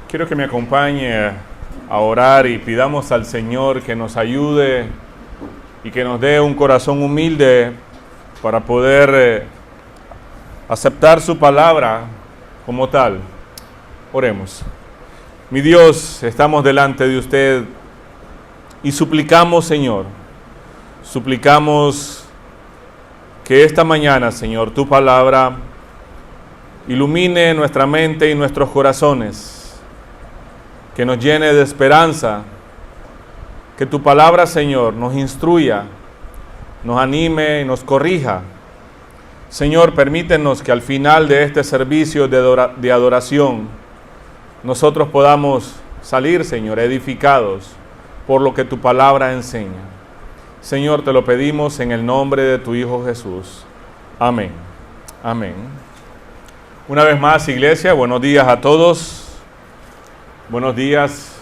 Quiero que me acompañe a orar y pidamos al Señor que nos ayude y que nos dé un corazón humilde para poder aceptar su palabra como tal. Oremos. Mi Dios, estamos delante de usted y suplicamos, Señor, que esta mañana, Señor, tu palabra ilumine nuestra mente y nuestros corazones, que nos llene de esperanza, que tu palabra, Señor, nos instruya, nos anime y nos corrija. Señor, permítenos que al final de este servicio de adoración, nosotros podamos salir, Señor, edificados por lo que tu palabra enseña. Señor, te lo pedimos en el nombre de tu Hijo Jesús. Amén. Amén. Una vez más, iglesia, buenos días a todos. Buenos días.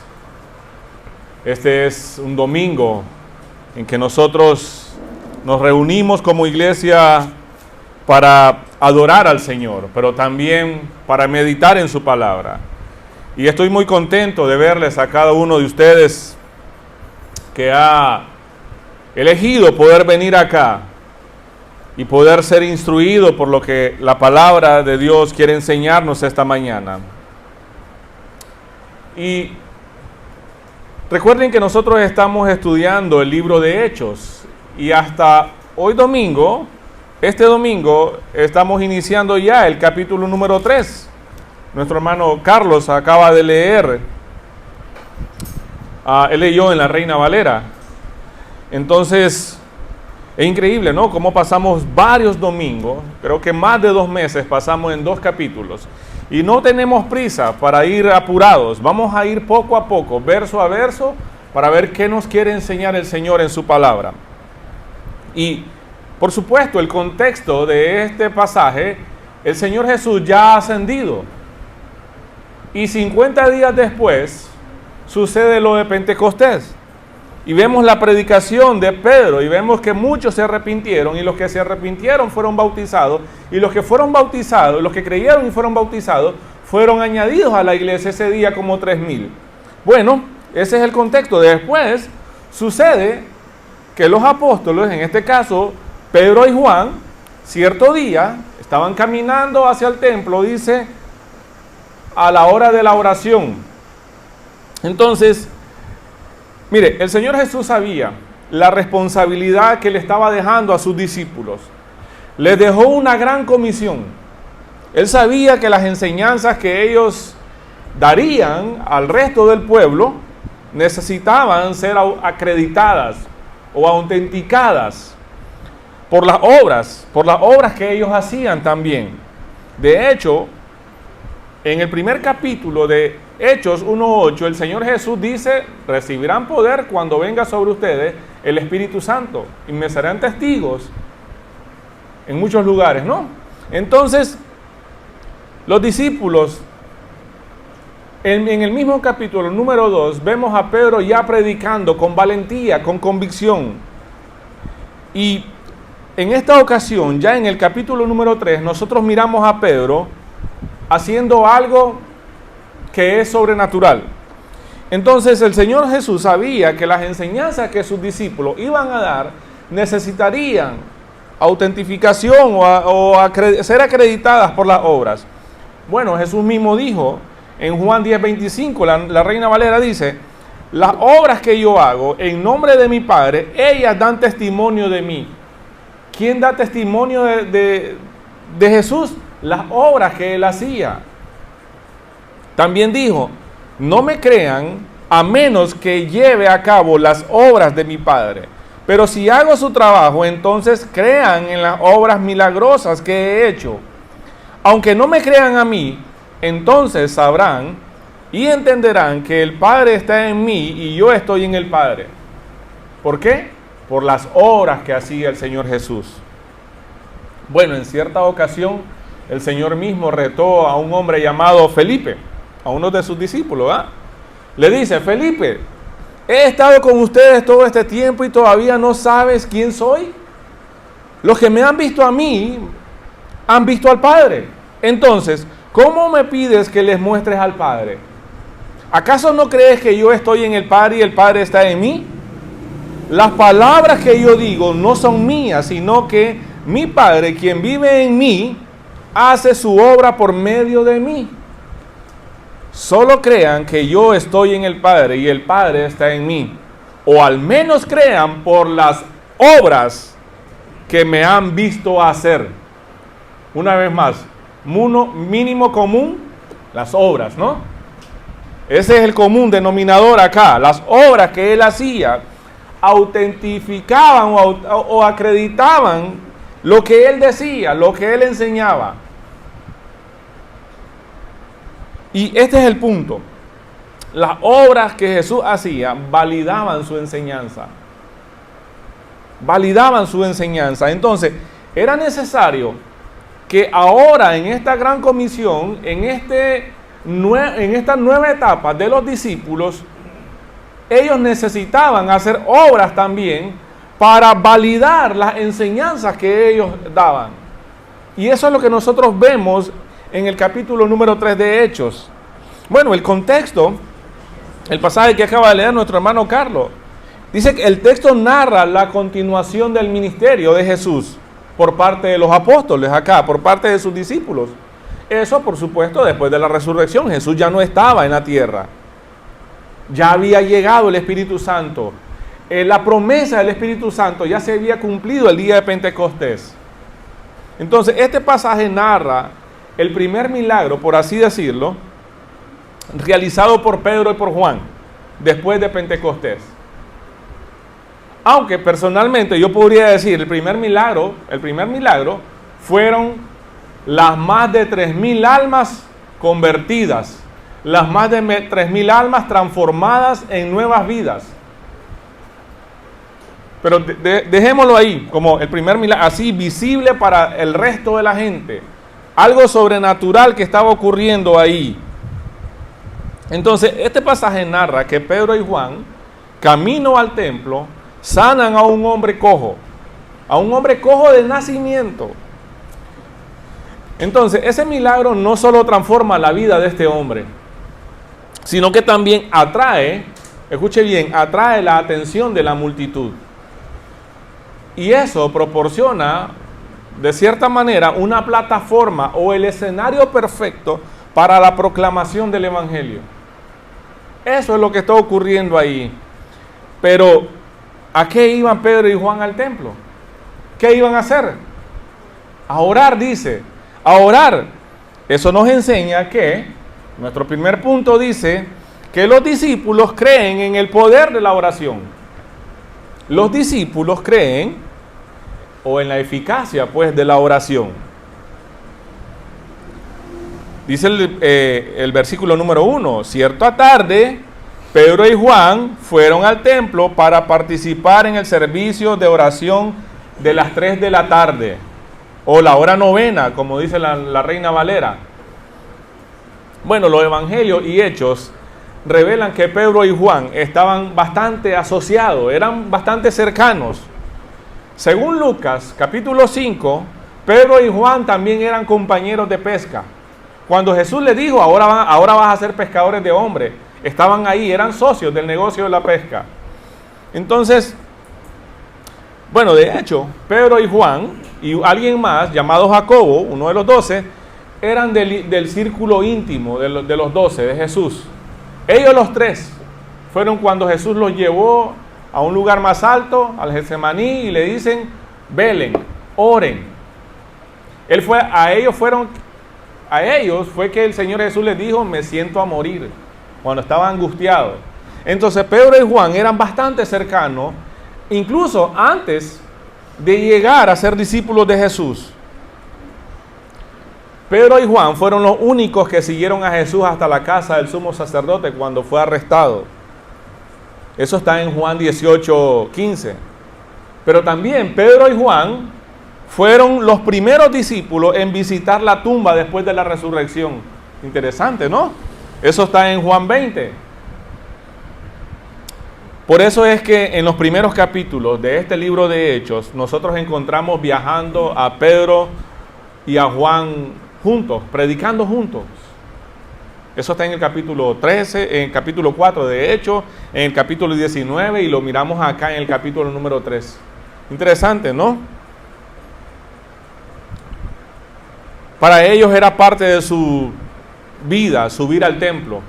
Este es un domingo en que nosotros nos reunimos como iglesia para adorar al Señor, pero también para meditar en su palabra. Y estoy muy contento de verles a cada uno de ustedes que ha elegido poder venir acá y poder ser instruido por lo que la palabra de Dios quiere enseñarnos esta mañana. Y recuerden que nosotros estamos estudiando el libro de Hechos y hasta hoy domingo, este domingo, estamos iniciando ya el capítulo número 3. Nuestro hermano Carlos acaba de leer, él leyó en la Reina Valera. Entonces, es increíble, ¿no? Cómo pasamos varios domingos, creo que más de 2 meses pasamos en 2 capítulos. Y no tenemos prisa para ir apurados, vamos a ir poco a poco, verso a verso, para ver qué nos quiere enseñar el Señor en su palabra. Y, por supuesto, el contexto de este pasaje, el Señor Jesús ya ha ascendido. Y 50 días después, sucede lo de Pentecostés. Y vemos la predicación de Pedro y vemos que muchos se arrepintieron y los que se arrepintieron fueron bautizados y los que fueron bautizados, los que creyeron y fueron bautizados, fueron añadidos a la iglesia ese día como 3,000. Bueno, ese es el contexto. Después sucede que los apóstoles, en este caso Pedro y Juan, cierto día estaban caminando hacia el templo, dice, a la hora de la oración. Entonces, mire, el Señor Jesús sabía la responsabilidad que le estaba dejando a sus discípulos. Les dejó una gran comisión. Él sabía que las enseñanzas que ellos darían al resto del pueblo necesitaban ser acreditadas o autenticadas por las obras que ellos hacían también. De hecho, en el primer capítulo de Hechos 1:8, el Señor Jesús dice, recibirán poder cuando venga sobre ustedes el Espíritu Santo y me serán testigos en muchos lugares, ¿no? Entonces, los discípulos, en el mismo capítulo número 2, vemos a Pedro ya predicando con valentía, con convicción. Y en esta ocasión, ya en el capítulo número 3, nosotros miramos a Pedro haciendo algo que es sobrenatural. Entonces el Señor Jesús sabía que las enseñanzas que sus discípulos iban a dar necesitarían autentificación o ser acreditadas por las obras. Bueno, Jesús mismo dijo en Juan 10:25, la Reina Valera dice, las obras que yo hago en nombre de mi Padre, ellas dan testimonio de mí. ¿Quién da testimonio de Jesús? Las obras que él hacía. También dijo, no me crean a menos que lleve a cabo las obras de mi Padre. Pero si hago su trabajo, entonces crean en las obras milagrosas que he hecho. Aunque no me crean a mí, entonces sabrán y entenderán que el Padre está en mí y yo estoy en el Padre. ¿Por qué? Por las obras que hacía el Señor Jesús. Bueno, en cierta ocasión, el Señor mismo retó a un hombre llamado Felipe, a uno de sus discípulos, Le dice, Felipe, he estado con ustedes todo este tiempo y todavía no sabes quién soy. Los que me han visto a mí, han visto al Padre. Entonces, ¿cómo me pides que les muestres al Padre? ¿Acaso no crees que yo estoy en el Padre y el Padre está en mí? Las palabras que yo digo no son mías, sino que mi Padre, quien vive en mí, hace su obra por medio de mí. Solo crean que yo estoy en el Padre y el Padre está en mí. O al menos crean por las obras que me han visto hacer. Una vez más, mínimo común, las obras, ¿no? Ese es el común denominador acá. Las obras que él hacía autentificaban o acreditaban lo que él decía, lo que él enseñaba. Y este es el punto. Las obras que Jesús hacía validaban su enseñanza. Validaban su enseñanza. Entonces, era necesario que ahora en esta gran comisión, en esta nueva etapa de los discípulos, ellos necesitaban hacer obras también para validar las enseñanzas que ellos daban. Y eso es lo que nosotros vemos en el capítulo número 3 de Hechos. Bueno, el contexto, el pasaje que acaba de leer nuestro hermano Carlos, dice que el texto narra la continuación del ministerio de Jesús por parte de los apóstoles acá, por parte de sus discípulos. Eso, por supuesto, después de la resurrección. Jesús ya no estaba en la tierra. Ya había llegado el Espíritu Santo. La promesa del Espíritu Santo ya se había cumplido el día de Pentecostés. Entonces, este pasaje narra el primer milagro, por así decirlo, realizado por Pedro y por Juan, después de Pentecostés. Aunque personalmente yo podría decir, el primer milagro fueron las más de 3,000 almas convertidas, las más de 3,000 almas transformadas en nuevas vidas. Pero dejémoslo ahí, como el primer milagro, así visible para el resto de la gente. Algo sobrenatural que estaba ocurriendo ahí. Entonces, este pasaje narra que Pedro y Juan, camino al templo, sanan a un hombre cojo de nacimiento. Entonces, ese milagro no solo transforma la vida de este hombre, sino que también atrae, escuche bien, atrae la atención de la multitud. Y eso proporciona, de cierta manera, una plataforma o el escenario perfecto para la proclamación del Evangelio. Eso es lo que está ocurriendo ahí. Pero, ¿a qué iban Pedro y Juan al templo? ¿Qué iban a hacer? A orar, dice. A orar. Eso nos enseña que, nuestro primer punto dice, que los discípulos creen en el poder de la oración. Los discípulos creen, o en la eficacia, pues, de la oración. Dice el versículo número 1, cierta tarde, Pedro y Juan fueron al templo para participar en el servicio de oración de las 3 de la tarde, o la hora novena, como dice la Reina Valera. Bueno, los evangelios y hechos revelan que Pedro y Juan estaban bastante asociados, eran bastante cercanos. Según Lucas, capítulo 5, Pedro y Juan también eran compañeros de pesca. Cuando Jesús les dijo, ahora vas a ser pescadores de hombres, estaban ahí, eran socios del negocio de la pesca. Entonces, bueno, de hecho, Pedro y Juan y alguien más llamado Jacobo, uno de los 12, eran del círculo íntimo de los 12 de Jesús. Ellos los tres fueron cuando Jesús los llevó a un lugar más alto, al Getsemaní, y le dicen, velen, oren. A ellos fue que el Señor Jesús les dijo, me siento a morir, cuando estaban angustiados. Entonces Pedro y Juan eran bastante cercanos, incluso antes de llegar a ser discípulos de Jesús. Pedro y Juan fueron los únicos que siguieron a Jesús hasta la casa del sumo sacerdote cuando fue arrestado. Eso está en Juan 18:15. Pero también Pedro y Juan fueron los primeros discípulos en visitar la tumba después de la resurrección. Interesante, ¿no? Eso está en Juan 20. Por eso es que en los primeros capítulos de este libro de Hechos, nosotros encontramos viajando a Pedro y a Juan juntos, predicando juntos. Eso está en el capítulo 13, en el capítulo 4 de Hechos, en el capítulo 19 y lo miramos acá en el capítulo número 3. Interesante, ¿no? Para ellos era parte de su vida subir al templo.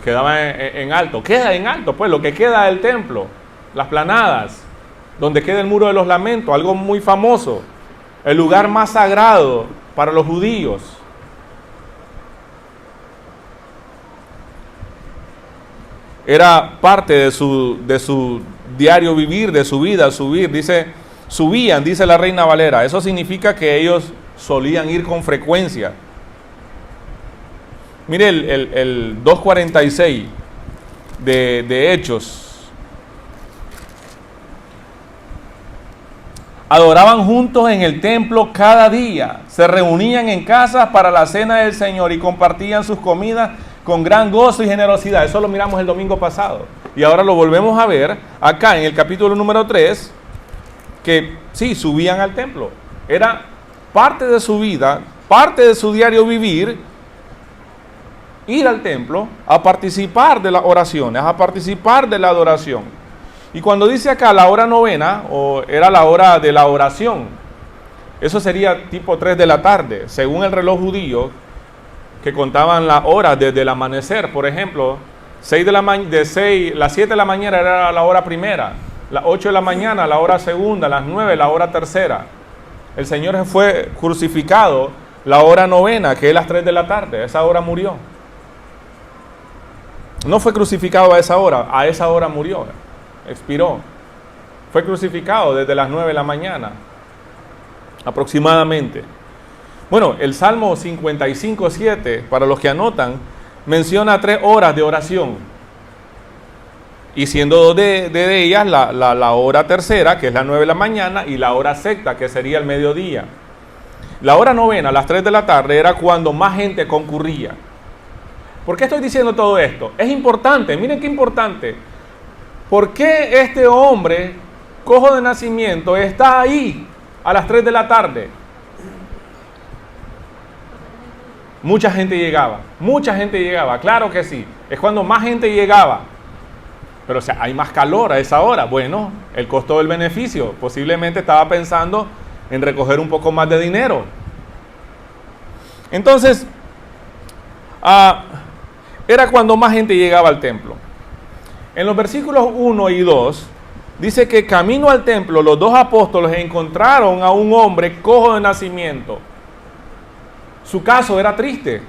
Quedaba en alto. Queda en alto, pues, lo que queda del templo. Las planadas, donde queda el muro de los lamentos, algo muy famoso. El lugar más sagrado para los judíos. Era parte de su diario vivir, de su vida, subir. Subían, dice la Reina Valera. Eso significa que ellos solían ir con frecuencia. Mire el 2:46 de Hechos. Adoraban juntos en el templo cada día, se reunían en casas para la cena del Señor y compartían sus comidas con gran gozo y generosidad. Eso lo miramos el domingo pasado. Y ahora lo volvemos a ver acá en el capítulo número 3, que sí, subían al templo. Era parte de su vida, parte de su diario vivir, ir al templo a participar de las oraciones, a participar de la adoración. Y cuando dice acá la hora novena, o era la hora de la oración, eso sería tipo 3 de la tarde, según el reloj judío, que contaban las horas desde el amanecer. Por ejemplo, las 7 de la mañana era la hora primera, las 8 de la mañana la hora segunda, las 9 la hora tercera. El Señor fue crucificado la hora novena, que es las 3 de la tarde, a esa hora murió. No fue crucificado a esa hora murió, expiró. Fue crucificado desde las 9 de la mañana, aproximadamente. Bueno, el Salmo 55:7, para los que anotan, menciona 3 horas de oración. Y siendo 2 de ellas la hora tercera, que es las 9 de la mañana, y la hora sexta, que sería el mediodía. La hora novena, a las 3 de la tarde, era cuando más gente concurría. ¿Por qué estoy diciendo todo esto? Es importante, miren qué importante. ¿Por qué este hombre, cojo de nacimiento, está ahí a las 3 de la tarde? Mucha gente llegaba, claro que sí. Es cuando más gente llegaba. Pero o sea, hay más calor a esa hora. Bueno, el costo del beneficio. Posiblemente estaba pensando en recoger un poco más de dinero. Entonces, era cuando más gente llegaba al templo. En los versículos 1 y 2, dice que camino al templo, los 2 apóstoles encontraron a un hombre cojo de nacimiento. Su caso era triste.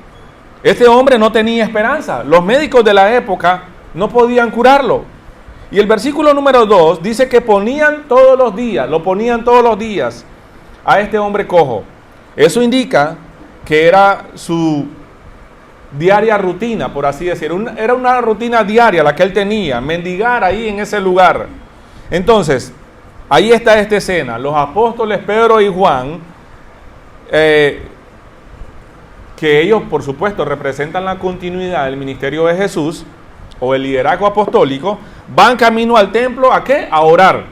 Este hombre no tenía esperanza. Los médicos de la época no podían curarlo. Y el versículo número 2 dice que lo ponían todos los días a este hombre cojo. Eso indica que era su diaria rutina, por así decir. Era una rutina diaria la que él tenía, mendigar ahí en ese lugar. Entonces, ahí está esta escena. Los apóstoles Pedro y Juan, que ellos por supuesto representan la continuidad del ministerio de Jesús o el liderazgo apostólico, van camino al templo. ¿A qué? A orar.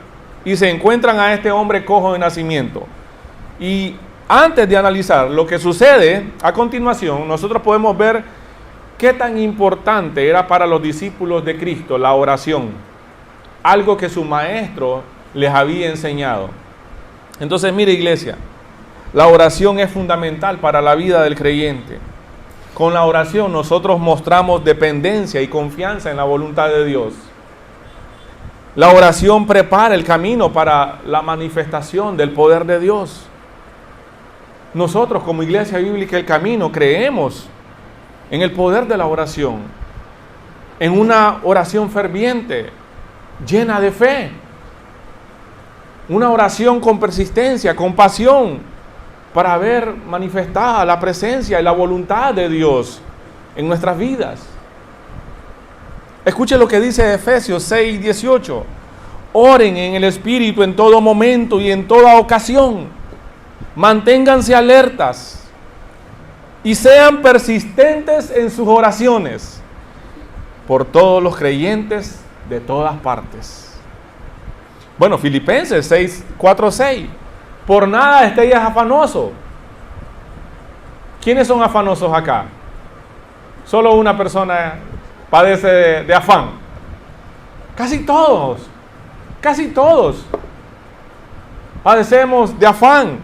Y se encuentran a este hombre cojo de nacimiento. Y antes de analizar lo que sucede a continuación, nosotros podemos ver qué tan importante era para los discípulos de Cristo la oración, algo que su maestro les había enseñado. Entonces, mire, iglesia, la oración es fundamental para la vida del creyente. Con la oración nosotros mostramos dependencia y confianza en la voluntad de Dios. La oración prepara el camino para la manifestación del poder de Dios. Nosotros como Iglesia Bíblica El Camino creemos en el poder de la oración, en una oración ferviente, llena de fe, una oración con persistencia, con pasión, para ver manifestada la presencia y la voluntad de Dios en nuestras vidas. Escuche lo que dice Efesios 6:18. Oren en el Espíritu en todo momento y en toda ocasión. Manténganse alertas y sean persistentes en sus oraciones por todos los creyentes de todas partes. Bueno, Filipenses 4:6. Por nada estéis afanosos. ¿Quiénes son afanosos acá? Solo una persona padece de afán. Casi todos padecemos de afán.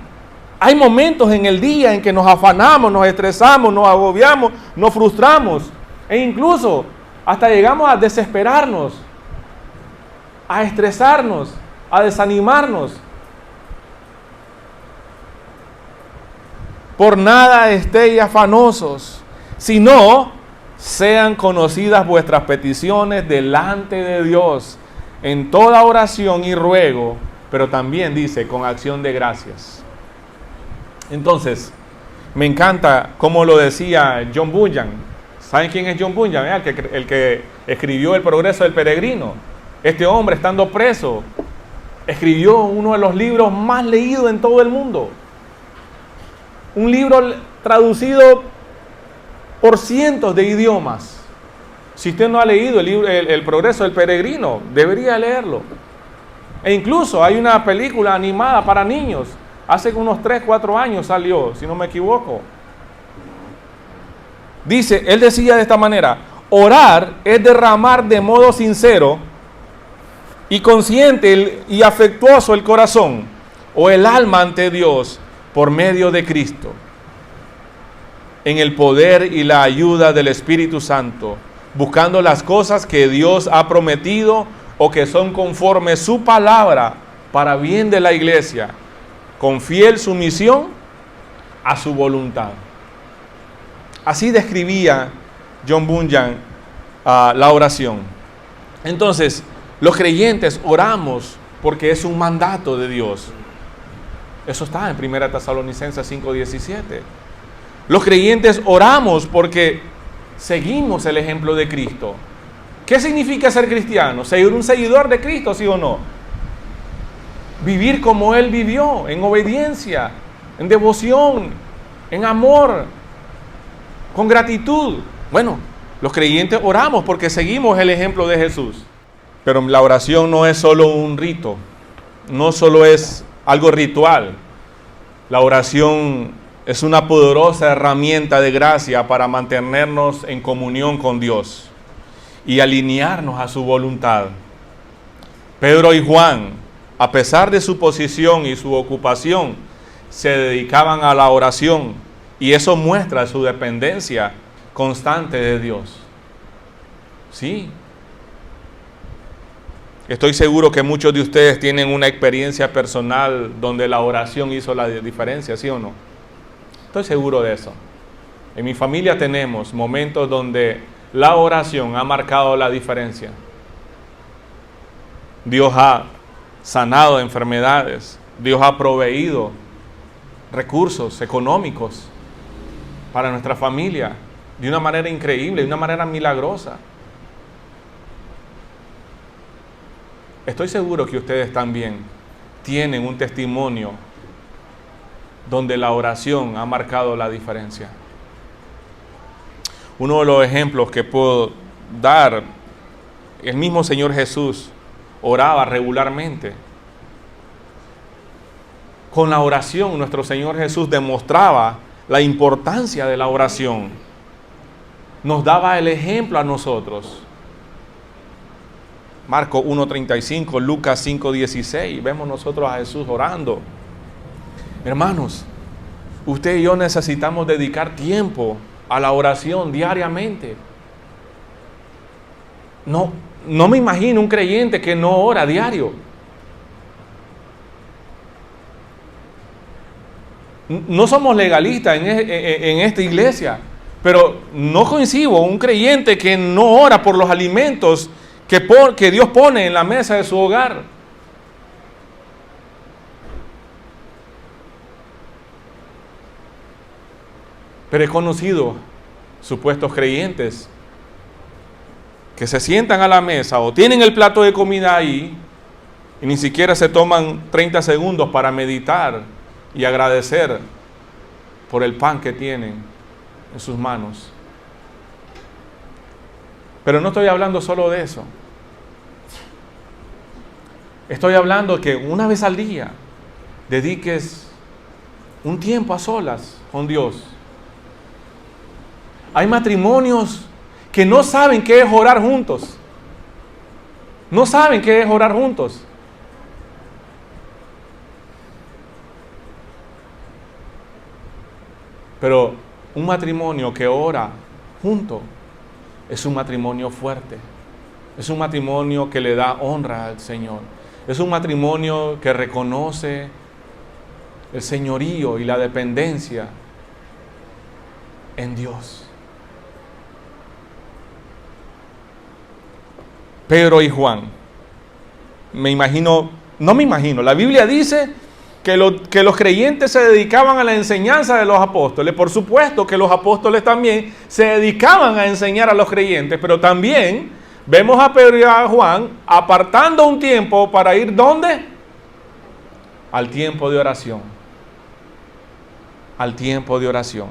Hay momentos en el día en que nos afanamos, nos estresamos, nos agobiamos, nos frustramos e incluso hasta llegamos a desesperarnos, a estresarnos, a desanimarnos. Por nada estéis afanosos, sino sean conocidas vuestras peticiones delante de Dios en toda oración y ruego, pero también dice con acción de gracias. Entonces, me encanta como lo decía John Bunyan. ¿Saben quién es John Bunyan? El que escribió El progreso del peregrino. Este hombre, estando preso, escribió uno de los libros más leídos en todo el mundo. Un libro traducido por cientos de idiomas. Si usted no ha leído el libro El progreso del peregrino, debería leerlo. E incluso hay una película animada para niños. Hace unos 3, 4 años salió, si no me equivoco. Dice, él decía de esta manera: orar es derramar de modo sincero y consciente y afectuoso el corazón o el alma ante Dios por medio de Cristo, en el poder y la ayuda del Espíritu Santo, buscando las cosas que Dios ha prometido o que son conforme su palabra para bien de la iglesia, con fiel sumisión a su voluntad. Así describía John Bunyan la oración. Entonces, los creyentes oramos porque es un mandato de Dios. Eso está en 1 Tesalonicenses 5:17. Los creyentes oramos porque seguimos el ejemplo de Cristo. ¿Qué significa ser cristiano? ¿Ser un seguidor de Cristo, sí o no? Vivir como Él vivió, en obediencia, en devoción, en amor, con gratitud. Bueno, los creyentes oramos porque seguimos el ejemplo de Jesús. Pero la oración no es solo un rito, no solo es algo ritual. La oración es una poderosa herramienta de gracia para mantenernos en comunión con Dios y alinearnos a su voluntad. Pedro y Juan, a pesar de su posición y su ocupación, se dedicaban a la oración, y eso muestra su dependencia constante de Dios. Sí. Estoy seguro que muchos de ustedes tienen una experiencia personal donde la oración hizo la diferencia, ¿sí o no? Estoy seguro de eso. En mi familia tenemos momentos donde la oración ha marcado la diferencia. Dios ha sanado enfermedades, Dios ha proveído recursos económicos para nuestra familia de una manera increíble, de una manera milagrosa. Estoy seguro que ustedes también tienen un testimonio donde la oración ha marcado la diferencia. Uno de los ejemplos que puedo dar, el mismo Señor Jesús oraba regularmente. Con la oración, nuestro Señor Jesús demostraba la importancia de la oración. Nos daba el ejemplo a nosotros. Marcos 1:35, Lucas 5:16, vemos nosotros a Jesús orando. Hermanos, usted y yo necesitamos dedicar tiempo a la oración diariamente. No me imagino un creyente que no ora diario. No somos legalistas en esta iglesia, pero no concibo un creyente que no ora por los alimentos que Dios pone en la mesa de su hogar. Pero he conocido supuestos creyentes que se sientan a la mesa o tienen el plato de comida ahí y ni siquiera se toman 30 segundos para meditar y agradecer por el pan que tienen en sus manos. Pero no estoy hablando solo de eso. Estoy hablando que una vez al día dediques un tiempo a solas con Dios. Hay matrimonios que no saben qué es orar juntos. No saben qué es orar juntos. Pero un matrimonio que ora junto es un matrimonio fuerte. Es un matrimonio que le da honra al Señor. Es un matrimonio que reconoce el señorío y la dependencia en Dios. Pedro y Juan, la Biblia dice que los creyentes se dedicaban a la enseñanza de los apóstoles. Por supuesto que los apóstoles también se dedicaban a enseñar a los creyentes, pero también vemos a Pedro y a Juan apartando un tiempo para ir, ¿dónde? Al tiempo de oración. Al tiempo de oración.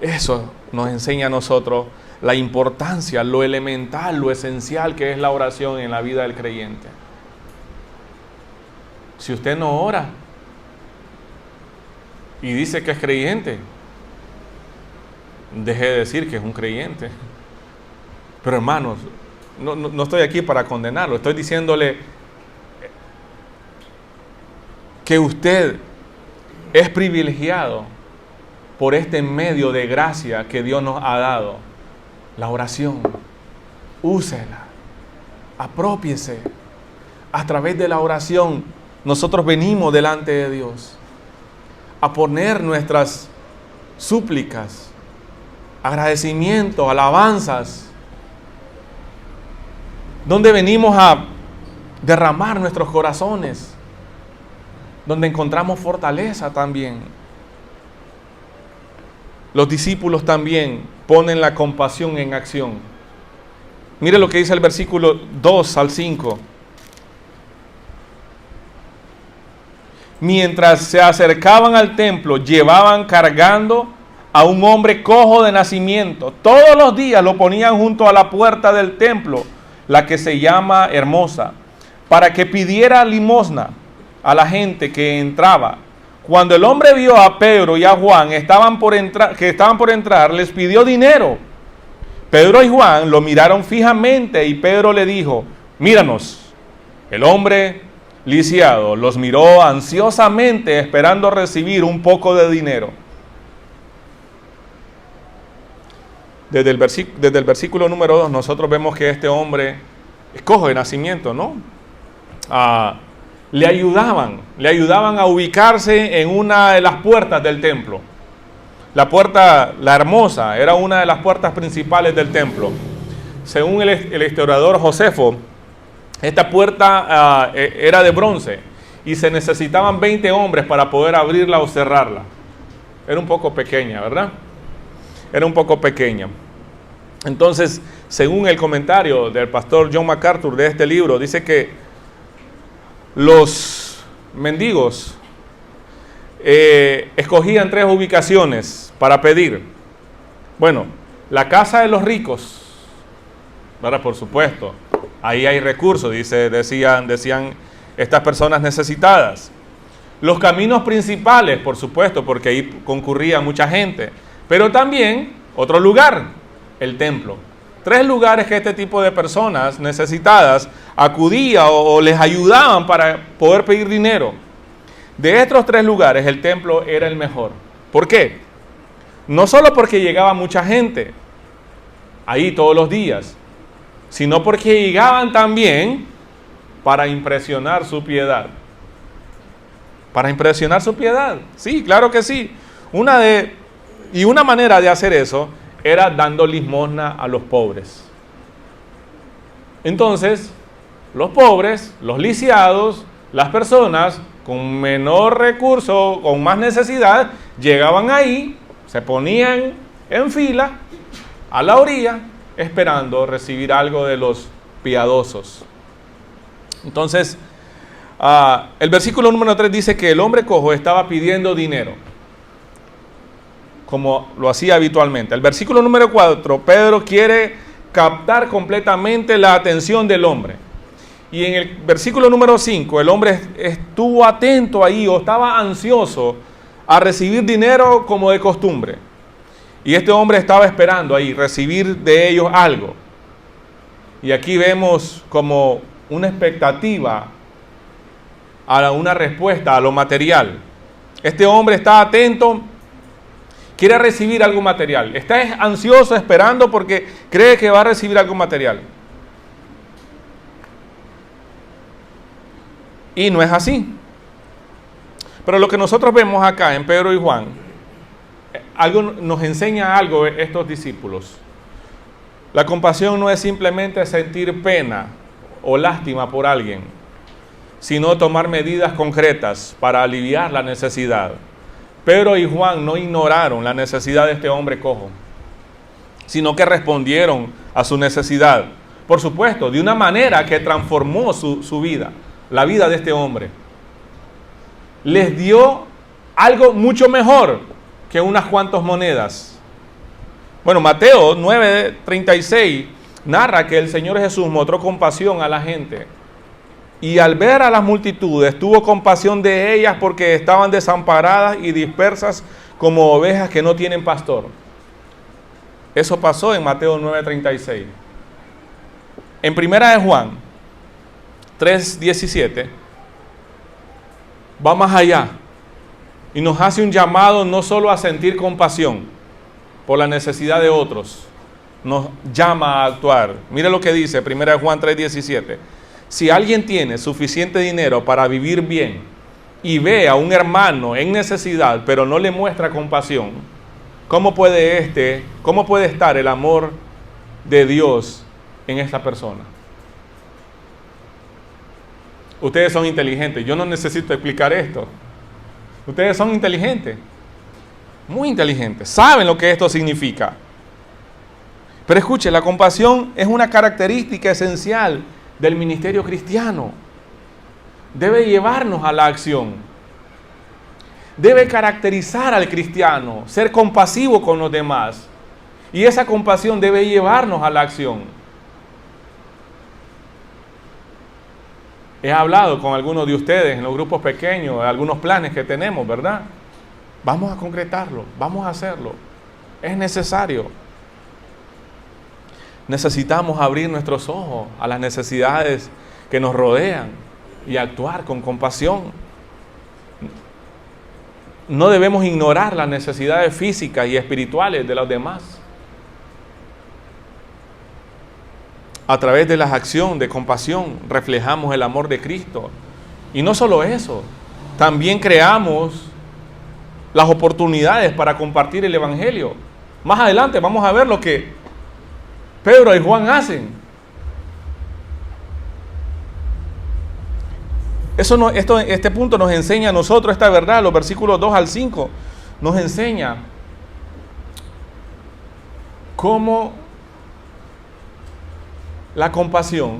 Eso nos enseña a nosotros la importancia, lo elemental, lo esencial que es la oración en la vida del creyente. Si usted no ora y dice que es creyente, deje de decir que es un creyente. Pero hermanos, no estoy aquí para condenarlo, estoy diciéndole que usted es privilegiado por este medio de gracia que Dios nos ha dado, la oración. Úsela, aprópiese. A través de la oración nosotros venimos delante de Dios a poner nuestras súplicas, agradecimientos, alabanzas, donde venimos a derramar nuestros corazones, donde encontramos fortaleza también. Los discípulos también ponen la compasión en acción. Mire lo que dice el versículo 2 al 5. Mientras se acercaban al templo, llevaban cargando a un hombre cojo de nacimiento. Todos los días lo ponían junto a la puerta del templo, la que se llama Hermosa, para que pidiera limosna a la gente que entraba. Cuando el hombre vio a Pedro y a Juan que estaban por entrar, les pidió dinero. Pedro y Juan lo miraron fijamente y Pedro le dijo: míranos. El hombre lisiado los miró ansiosamente, esperando recibir un poco de dinero. Desde el versículo número 2 nosotros vemos que este hombre es cojo de nacimiento, ¿no? Le ayudaban a ubicarse en una de las puertas del templo. La puerta, la Hermosa, era una de las puertas principales del templo. Según el historiador Josefo, esta puerta era de bronce y se necesitaban 20 hombres para poder abrirla o cerrarla. Era un poco pequeña, ¿verdad? Era un poco pequeña. Entonces, según el comentario del pastor John MacArthur de este libro, dice que los mendigos escogían 3 ubicaciones para pedir. Bueno, la casa de los ricos, ¿verdad? Por supuesto, ahí hay recursos, decían estas personas necesitadas. Los caminos principales, por supuesto, porque ahí concurría mucha gente. Pero también otro lugar, el templo. 3 lugares que este tipo de personas necesitadas acudían o les ayudaban para poder pedir dinero. De estos 3 lugares, el templo era el mejor. ¿Por qué? No solo porque llegaba mucha gente ahí todos los días, sino porque llegaban también para impresionar su piedad. Para impresionar su piedad. Sí, claro que sí. Una manera de hacer eso era dando limosna a los pobres. Entonces, los pobres, los lisiados, las personas con menor recurso, con más necesidad, llegaban ahí, se ponían en fila a la orilla, esperando recibir algo de los piadosos. Entonces, el versículo número 3 dice que el hombre cojo estaba pidiendo dinero, como lo hacía habitualmente. El versículo número 4, Pedro quiere captar completamente la atención del hombre. Y en el versículo número 5, el hombre estuvo atento ahí o estaba ansioso a recibir dinero como de costumbre. Y este hombre estaba esperando ahí recibir de ellos algo. Y aquí vemos como una expectativa a una respuesta a lo material. Este hombre está atento, quiere recibir algo material. Está ansioso esperando porque cree que va a recibir algo material. Y no es así. Pero lo que nosotros vemos acá en Pedro y Juan, nos enseña algo estos discípulos. La compasión no es simplemente sentir pena o lástima por alguien, sino tomar medidas concretas para aliviar la necesidad. Pedro y Juan no ignoraron la necesidad de este hombre cojo, sino que respondieron a su necesidad. Por supuesto, de una manera que transformó su vida, la vida de este hombre. Les dio algo mucho mejor que unas cuantas monedas. Bueno, Mateo 9:36 narra que el Señor Jesús mostró compasión a la gente. Y al ver a las multitudes, tuvo compasión de ellas porque estaban desamparadas y dispersas como ovejas que no tienen pastor. Eso pasó en Mateo 9:36. En Primera de Juan 3:17 va más allá y nos hace un llamado no solo a sentir compasión por la necesidad de otros, nos llama a actuar. Mire lo que dice Primera de Juan 3:17. Si alguien tiene suficiente dinero para vivir bien y ve a un hermano en necesidad, pero no le muestra compasión, ¿cómo puede estar el amor de Dios en esta persona? Ustedes son inteligentes. Yo no necesito explicar esto. Ustedes son inteligentes. Muy inteligentes. Saben lo que esto significa. Pero escuche, la compasión es una característica esencial del ministerio cristiano. Debe llevarnos a la acción. Debe caracterizar al cristiano, ser compasivo con los demás. Y esa compasión debe llevarnos a la acción. He hablado con algunos de ustedes en los grupos pequeños, algunos planes que tenemos, ¿verdad? Vamos a concretarlo, vamos a hacerlo. Es necesario. Necesitamos abrir nuestros ojos a las necesidades que nos rodean y actuar con compasión. No debemos ignorar las necesidades físicas y espirituales de los demás. A través de la acción de compasión reflejamos el amor de Cristo. Y no solo eso, también creamos las oportunidades para compartir el Evangelio. Más adelante vamos a ver lo que Pedro y Juan hacen. Este punto nos enseña a nosotros esta verdad, los versículos 2 al 5, nos enseña cómo la compasión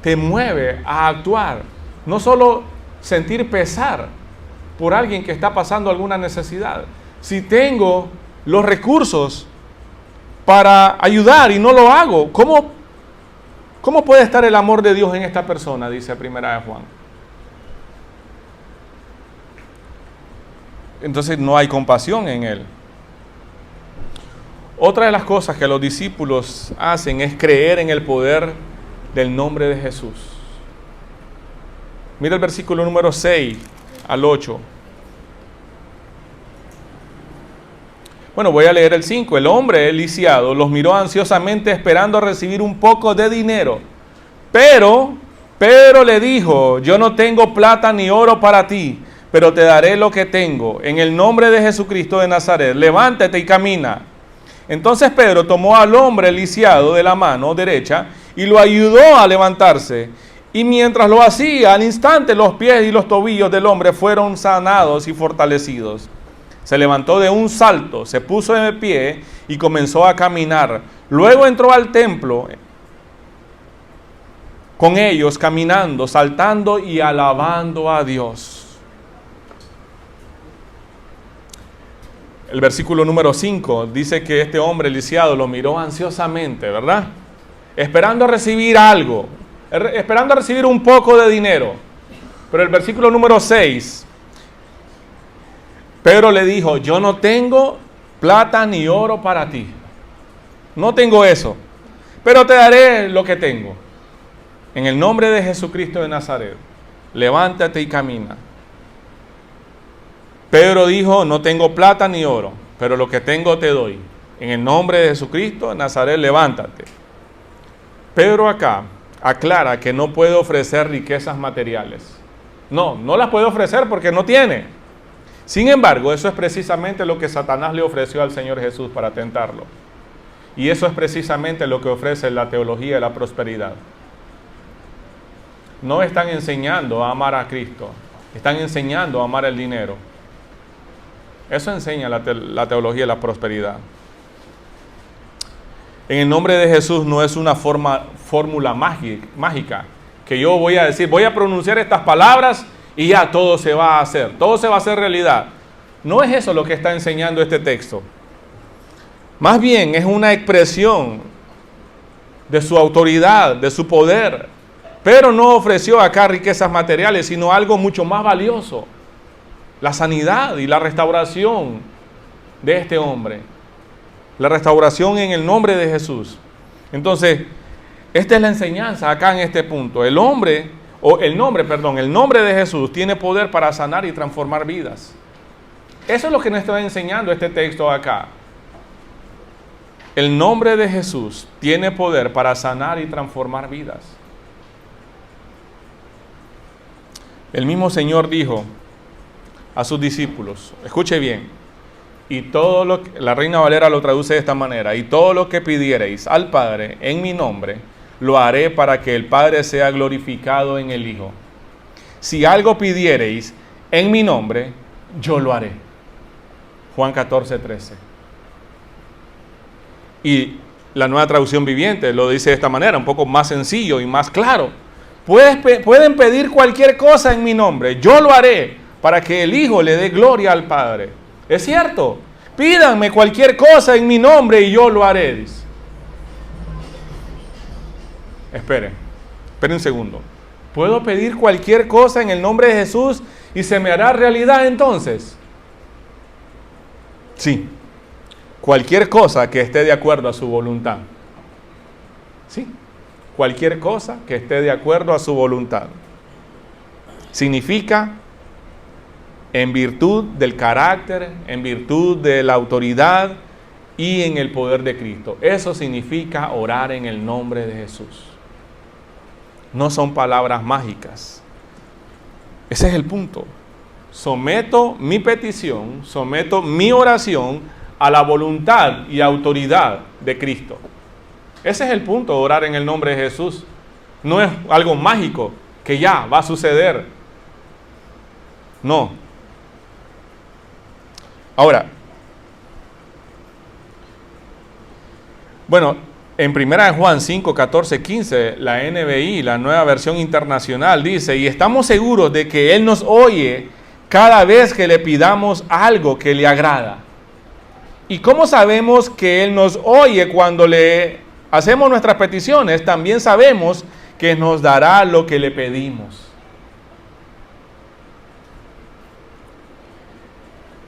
te mueve a actuar, no solo sentir pesar por alguien que está pasando alguna necesidad. Si tengo los recursos para ayudar y no lo hago, ¿cómo puede estar el amor de Dios en esta persona? Dice Primera de Juan. Entonces no hay compasión en él. Otra de las cosas que los discípulos hacen es creer en el poder del nombre de Jesús. Mira el versículo número 6 al 8. Bueno, voy a leer el 5. El hombre lisiado los miró ansiosamente esperando recibir un poco de dinero. Pero le dijo: yo no tengo plata ni oro para ti, pero te daré lo que tengo. En el nombre de Jesucristo de Nazaret, levántate y camina. Entonces Pedro tomó al hombre lisiado de la mano derecha y lo ayudó a levantarse. Y mientras lo hacía, al instante los pies y los tobillos del hombre fueron sanados y fortalecidos. Se levantó de un salto, se puso de pie y comenzó a caminar. Luego entró al templo con ellos, caminando, saltando y alabando a Dios. El versículo número 5 dice que este hombre lisiado lo miró ansiosamente, ¿verdad? Esperando recibir algo, esperando recibir un poco de dinero. Pero el versículo número 6, Pedro le dijo: yo no tengo plata ni oro para ti. No tengo eso, pero te daré lo que tengo. En el nombre de Jesucristo de Nazaret, levántate y camina. Pedro dijo, no tengo plata ni oro, pero lo que tengo te doy. En el nombre de Jesucristo de Nazaret, levántate. Pedro acá aclara que no puede ofrecer riquezas materiales. No las puede ofrecer porque no tiene. Sin embargo, eso es precisamente lo que Satanás le ofreció al Señor Jesús para tentarlo. Y eso es precisamente lo que ofrece la teología de la prosperidad. No están enseñando a amar a Cristo, están enseñando a amar el dinero. Eso enseña la teología de la prosperidad. En el nombre de Jesús no es una fórmula mágica, que yo voy a decir, voy a pronunciar estas palabras y ya todo se va a hacer, todo se va a hacer realidad. No es eso lo que está enseñando este texto. Más bien es una expresión de su autoridad, de su poder. Pero no ofreció acá riquezas materiales, sino algo mucho más valioso. La sanidad y la restauración de este hombre. La restauración en el nombre de Jesús. Entonces, esta es la enseñanza acá en este punto. El nombre de Jesús tiene poder para sanar y transformar vidas. Eso es lo que nos está enseñando este texto acá. El nombre de Jesús tiene poder para sanar y transformar vidas. El mismo Señor dijo a sus discípulos, escuche bien, y todo lo que, la Reina Valera lo traduce de esta manera, y todo lo que pidiereis al Padre en mi nombre, lo haré para que el Padre sea glorificado en el Hijo. Si algo pidiereis en mi nombre, yo lo haré. Juan 14:13. Y la Nueva Traducción Viviente lo dice de esta manera, un poco más sencillo y más claro. Pueden pedir cualquier cosa en mi nombre, yo lo haré para que el Hijo le dé gloria al Padre. Es cierto, pídanme cualquier cosa en mi nombre y yo lo haré, dice. Esperen un segundo. ¿Puedo pedir cualquier cosa en el nombre de Jesús y se me hará realidad entonces? Sí, cualquier cosa que esté de acuerdo a su voluntad. Sí, cualquier cosa que esté de acuerdo a su voluntad. Significa en virtud del carácter, en virtud de la autoridad y en el poder de Cristo. Eso significa orar en el nombre de Jesús. No son palabras mágicas. Ese es el punto. Someto mi petición, someto mi oración a la voluntad y autoridad de Cristo. Ese es el punto de orar en el nombre de Jesús. No es algo mágico que ya va a suceder. No. Ahora, bueno, en 1 Juan 5, 14, 15, la NBI, la Nueva Versión Internacional, dice, y estamos seguros de que Él nos oye cada vez que le pidamos algo que le agrada. ¿Y cómo sabemos que Él nos oye cuando le hacemos nuestras peticiones? También sabemos que nos dará lo que le pedimos.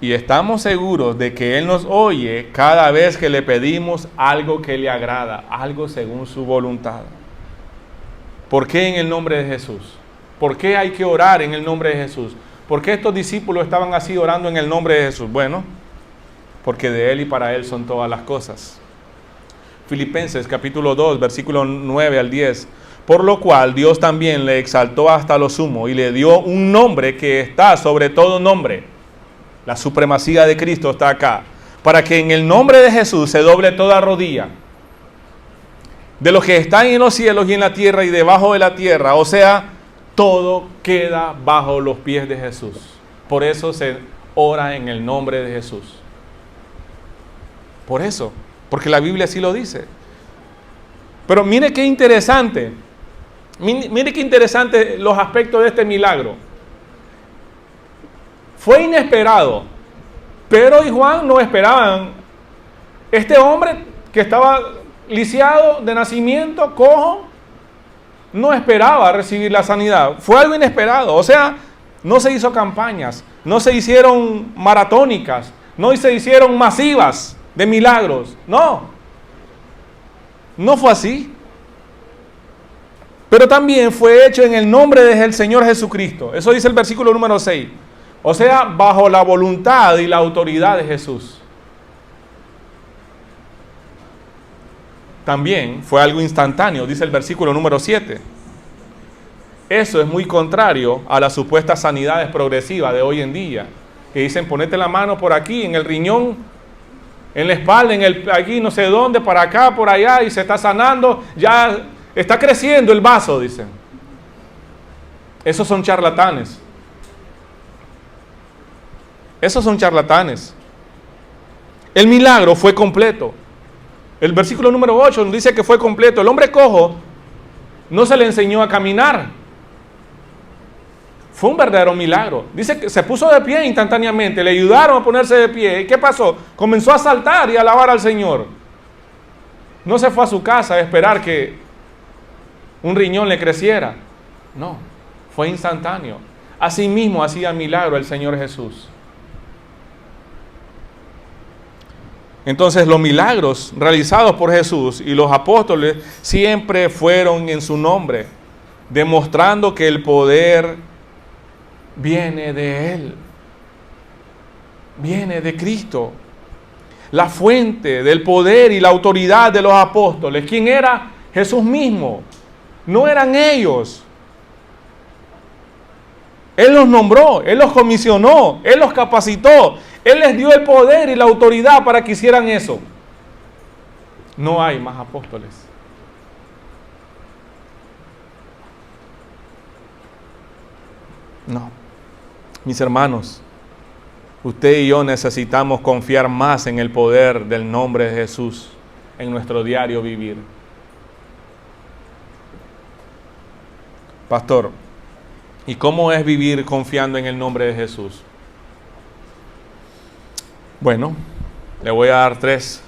Y estamos seguros de que Él nos oye cada vez que le pedimos algo que le agrada, algo según su voluntad. ¿Por qué en el nombre de Jesús? ¿Por qué hay que orar en el nombre de Jesús? ¿Por qué estos discípulos estaban así orando en el nombre de Jesús? Bueno, porque de Él y para Él son todas las cosas. Filipenses capítulo 2, versículo 9 al 10. Por lo cual Dios también le exaltó hasta lo sumo y le dio un nombre que está sobre todo nombre. La supremacía de Cristo está acá. Para que en el nombre de Jesús se doble toda rodilla. De los que están en los cielos y en la tierra y debajo de la tierra. O sea, todo queda bajo los pies de Jesús. Por eso se ora en el nombre de Jesús. Por eso. Porque la Biblia así lo dice. Pero mire qué interesante. Mire qué interesante los aspectos de este milagro. Fue inesperado. Pedro y Juan no esperaban. Este hombre que estaba lisiado de nacimiento, cojo, no esperaba recibir la sanidad. Fue algo inesperado. O sea, no se hizo campañas, no se hicieron maratónicas, No, y se hicieron masivas de milagros. No, no fue así. Pero también fue hecho en el nombre del Señor Jesucristo. Eso dice el versículo número 6. O sea, bajo la voluntad y la autoridad de Jesús. También fue algo instantáneo, dice el versículo número 7. Eso es muy contrario a las supuestas sanidades progresivas de hoy en día, que dicen ponete la mano por aquí, en el riñón, en la espalda, aquí no sé dónde, para acá, por allá, y se está sanando, ya está creciendo el vaso, dicen. Esos son charlatanes. Esos son charlatanes. El milagro fue completo. El versículo número 8 nos dice que fue completo. El hombre cojo no se le enseñó a caminar. Fue un verdadero milagro. Dice que se puso de pie instantáneamente. Le ayudaron a ponerse de pie. ¿Y qué pasó? Comenzó a saltar y a alabar al Señor. No se fue a su casa a esperar que un riñón le creciera. No, fue instantáneo. Asimismo hacía milagro el Señor Jesús. Entonces los milagros realizados por Jesús y los apóstoles siempre fueron en su nombre, demostrando que el poder viene de Él, viene de Cristo. La fuente del poder y la autoridad de los apóstoles, ¿quién era? Jesús mismo, no eran ellos. Él los nombró, Él los comisionó, Él los capacitó, Él les dio el poder y la autoridad para que hicieran eso. No hay más apóstoles. No. Mis hermanos, usted y yo necesitamos confiar más en el poder del nombre de Jesús en nuestro diario vivir. Pastor, ¿y cómo es vivir confiando en el nombre de Jesús? Bueno, le voy a dar 3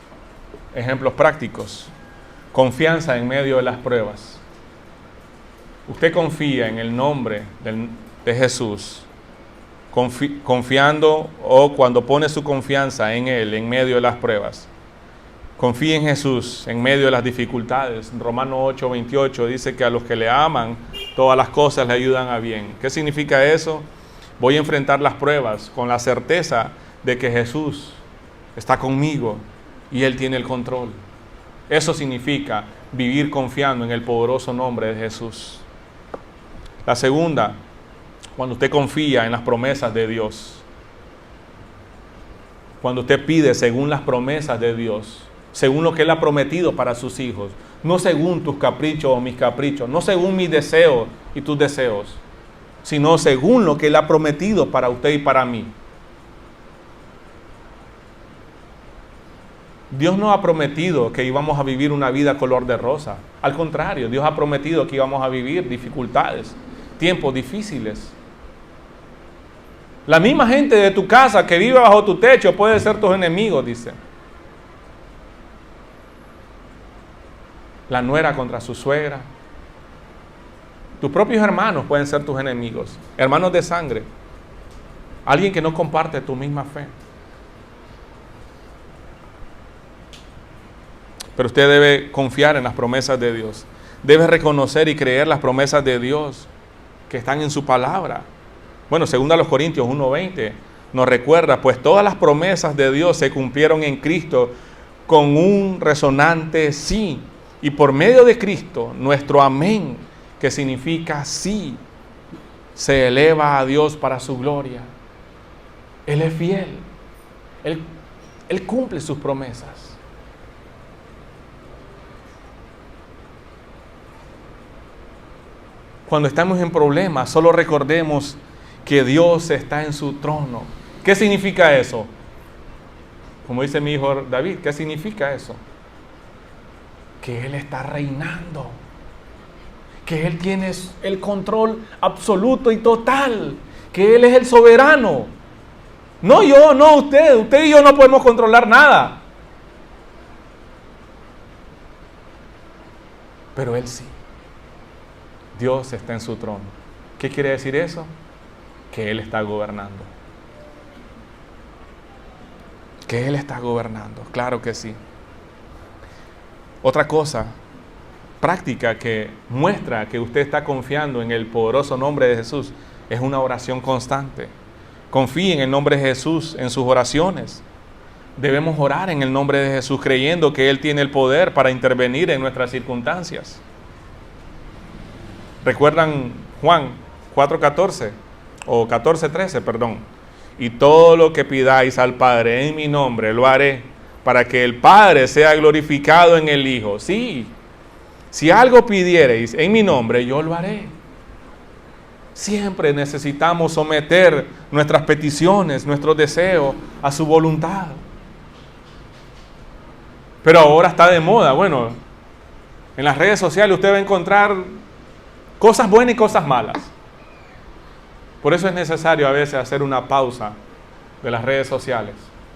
ejemplos prácticos. Confianza en medio de las pruebas. Usted confía en el nombre de Jesús, confiando o cuando pone su confianza en Él en medio de las pruebas. Confíe en Jesús en medio de las dificultades. Romanos 8:28 dice que a los que le aman, todas las cosas le ayudan a bien. ¿Qué significa eso? Voy a enfrentar las pruebas con la certeza de que Jesús está conmigo y Él tiene el control. Eso significa vivir confiando en el poderoso nombre de Jesús. La segunda, cuando usted confía en las promesas de Dios. Cuando usted pide según las promesas de Dios, según lo que Él ha prometido para sus hijos, no según tus caprichos o mis caprichos, no según mis deseos y tus deseos, sino según lo que Él ha prometido para usted y para mí. Dios no ha prometido que íbamos a vivir una vida color de rosa. Al contrario, Dios ha prometido que íbamos a vivir dificultades, tiempos difíciles. La misma gente de tu casa que vive bajo tu techo puede ser tus enemigos, dice. La nuera contra su suegra. Tus propios hermanos pueden ser tus enemigos, hermanos de sangre. Alguien que no comparte tu misma fe. Pero usted debe confiar en las promesas de Dios. Debe reconocer y creer las promesas de Dios que están en su palabra. Bueno, 2 Corintios 1:20 nos recuerda, pues todas las promesas de Dios se cumplieron en Cristo con un resonante sí. Y por medio de Cristo, nuestro amén, que significa sí, se eleva a Dios para su gloria. Él es fiel. Él cumple sus promesas. Cuando estamos en problemas, solo recordemos que Dios está en su trono. ¿Qué significa eso? Como dice mi hijo David, ¿qué significa eso? Que Él está reinando. Que Él tiene el control absoluto y total. Que Él es el soberano. No yo, no usted. Usted y yo no podemos controlar nada. Pero Él sí. Dios está en su trono. ¿Qué quiere decir eso? Que Él está gobernando. que Él está gobernando. Claro que sí. Otra cosa práctica que muestra que usted está confiando en el poderoso nombre de Jesús es una oración constante. Confíe en el nombre de Jesús en sus oraciones. Debemos orar en el nombre de Jesús creyendo que Él tiene el poder para intervenir en nuestras circunstancias. ¿Recuerdan Juan 4:14 o 14:13, perdón? Y todo lo que pidáis al Padre en mi nombre lo haré para que el Padre sea glorificado en el Hijo. Sí, si algo pidiereis en mi nombre, yo lo haré. Siempre necesitamos someter nuestras peticiones, nuestros deseos a su voluntad. Pero ahora está de moda. Bueno, en las redes sociales usted va a encontrar cosas buenas y cosas malas. Por eso es necesario a veces hacer una pausa de las redes sociales.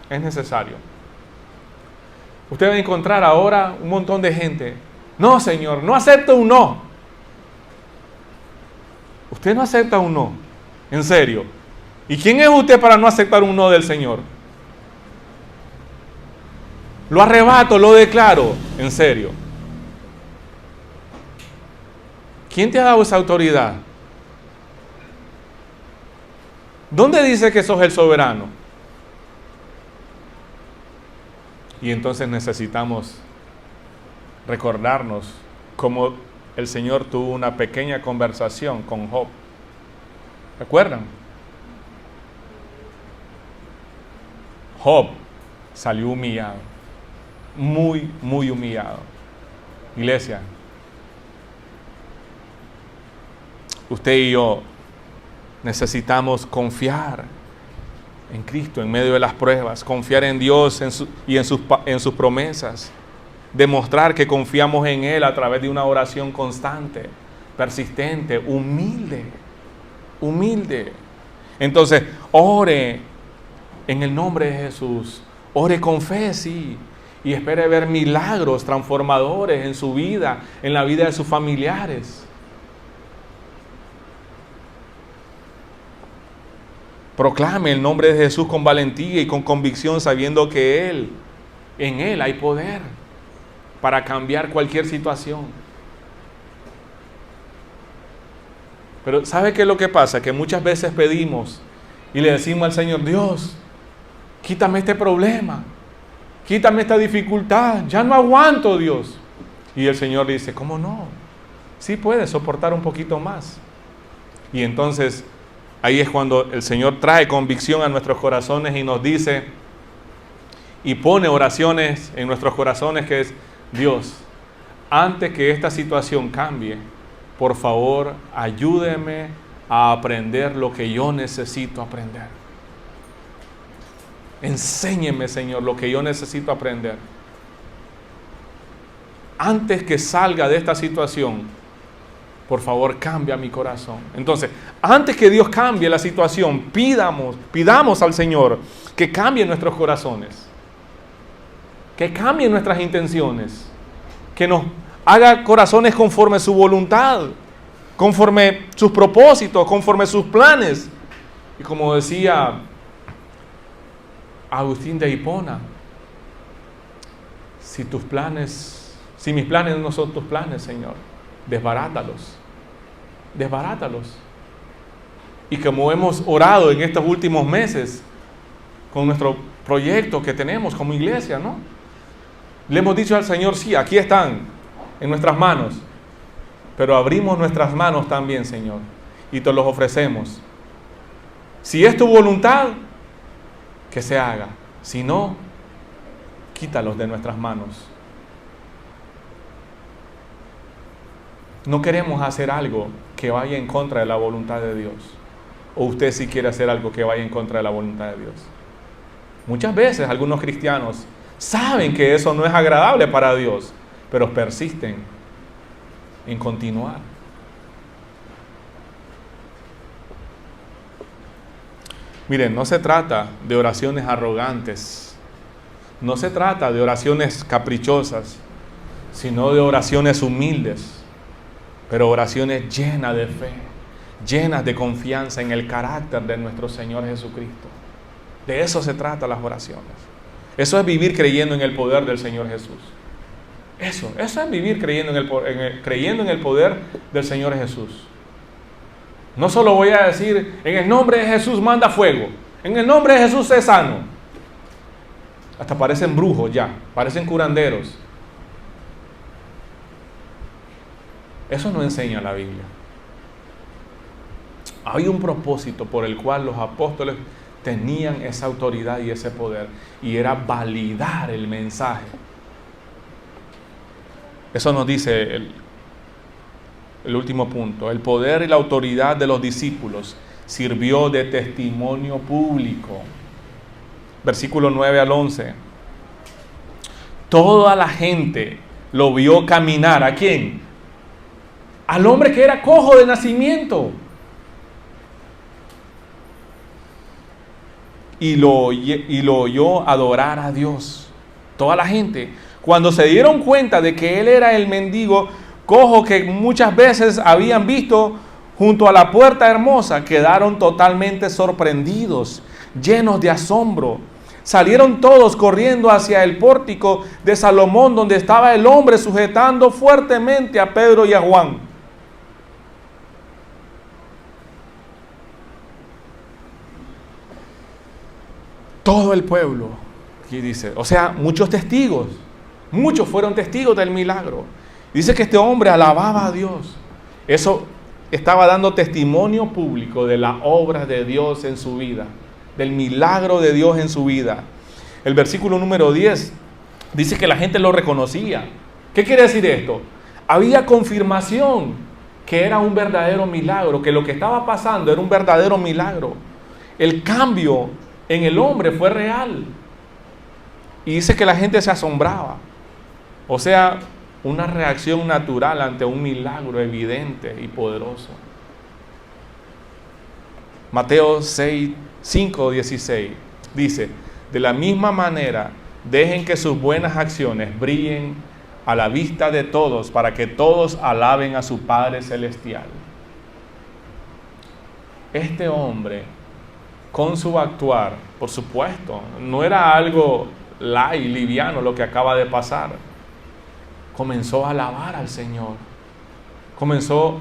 Es necesario. Usted va a encontrar ahora un montón de gente. No, Señor, no acepto un no. Usted no acepta un no. En serio. ¿Y quién es usted para no aceptar un no del Señor? Lo arrebato, lo declaro. En serio. ¿Quién te ha dado esa autoridad? ¿Dónde dice que sos el soberano? Y entonces necesitamos recordarnos cómo el Señor tuvo una pequeña conversación con Job. ¿Recuerdan? Job salió humillado, muy humillado. Iglesia, usted y yo necesitamos confiar en Cristo en medio de las pruebas, confiar en Dios y en sus promesas, demostrar que confiamos en Él a través de una oración constante, persistente, humilde. Entonces, ore en el nombre de Jesús, ore con fe, sí, y espere ver milagros transformadores en su vida, en la vida de sus familiares. Proclame el nombre de Jesús con valentía y con convicción, sabiendo que en Él hay poder para cambiar cualquier situación. Pero ¿sabe qué es lo que pasa? Que muchas veces pedimos y le decimos al Señor, Dios, quítame este problema, quítame esta dificultad, ya no aguanto, Dios. Y el Señor dice, ¿cómo no? Sí puedes soportar un poquito más. Y entonces ahí es cuando el Señor trae convicción a nuestros corazones y nos dice y pone oraciones en nuestros corazones que es, Dios, antes que esta situación cambie, por favor, ayúdeme a aprender lo que yo necesito aprender. Enséñeme, Señor, lo que yo necesito aprender. Antes que salga de esta situación, por favor, cambia mi corazón. Entonces, antes que Dios cambie la situación, pidamos al Señor que cambie nuestros corazones, que cambie nuestras intenciones, que nos haga corazones conforme su voluntad, conforme sus propósitos, conforme sus planes. Y como decía Agustín de Hipona, si mis planes no son tus planes, Señor, desbarátalos. Y como hemos orado en estos últimos meses con nuestro proyecto que tenemos como iglesia, ¿no? Le hemos dicho al Señor, sí, aquí están en nuestras manos, pero abrimos nuestras manos también, Señor, y te los ofrecemos. Si es tu voluntad, que se haga. Si no, quítalos de nuestras manos. No queremos hacer algo que vaya en contra de la voluntad de Dios. O usted sí quiere hacer algo que vaya en contra de la voluntad de Dios. Muchas veces algunos cristianos saben que eso no es agradable para Dios, pero persisten en continuar. Miren, no se trata de oraciones arrogantes, no se trata de oraciones caprichosas, sino de oraciones humildes, pero oraciones llenas de fe, llenas de confianza en el carácter de nuestro Señor Jesucristo. De eso se trata las oraciones. Eso es vivir creyendo en el poder del Señor Jesús. Eso es vivir creyendo en el poder del Señor Jesús. No solo voy a decir, en el nombre de Jesús manda fuego, en el nombre de Jesús sé sano. Hasta parecen brujos ya, parecen curanderos. Eso no enseña la Biblia. Hay un propósito por el cual los apóstoles tenían esa autoridad y ese poder, y era validar el mensaje. Eso nos dice el último punto. El poder y la autoridad de los discípulos sirvió de testimonio público. Versículo 9 al 11. Toda la gente lo vio caminar. ¿A quién? Al hombre que era cojo de nacimiento. Y lo oyó adorar a Dios. Toda la gente, cuando se dieron cuenta de que él era el mendigo cojo que muchas veces habían visto junto a la puerta hermosa, quedaron totalmente sorprendidos, llenos de asombro. Salieron todos corriendo hacia el pórtico de Salomón, donde estaba el hombre sujetando fuertemente a Pedro y a Juan. Todo el pueblo, aquí dice, o sea, muchos testigos, muchos fueron testigos del milagro. Dice que este hombre alababa a Dios. Eso estaba dando testimonio público de la obra de Dios en su vida, del milagro de Dios en su vida. El versículo número 10 dice que la gente lo reconocía. ¿Qué quiere decir esto? Había confirmación que era un verdadero milagro, que lo que estaba pasando era un verdadero milagro. El cambio en el hombre fue real. Y dice que la gente se asombraba. O sea, una reacción natural ante un milagro evidente y poderoso. Mateo 5:16 dice, de la misma manera, dejen que sus buenas acciones brillen a la vista de todos, para que todos alaben a su Padre Celestial. Este hombre, con su actuar, por supuesto, no era algo light, liviano lo que acaba de pasar. Comenzó a alabar al Señor. Comenzó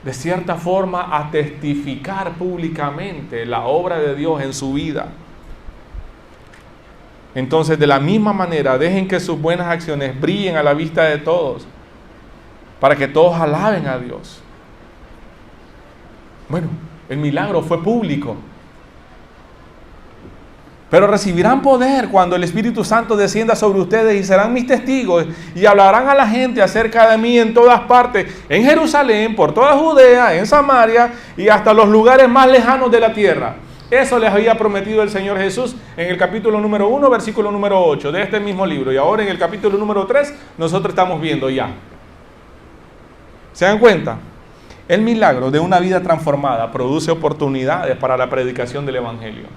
de cierta forma a testificar públicamente la obra de Dios en su vida. Entonces, de la misma manera, dejen que sus buenas acciones brillen a la vista de todos, para que todos alaben a Dios. Bueno, el milagro fue público. Pero recibirán poder cuando el Espíritu Santo descienda sobre ustedes y serán mis testigos y hablarán a la gente acerca de mí en todas partes, en Jerusalén, por toda Judea, en Samaria y hasta los lugares más lejanos de la tierra. Eso les había prometido el Señor Jesús en el capítulo número 1, versículo número 8 de este mismo libro. Y ahora en el capítulo número 3 nosotros estamos viendo ya. ¿Se dan cuenta? El milagro de una vida transformada produce oportunidades para la predicación del Evangelio.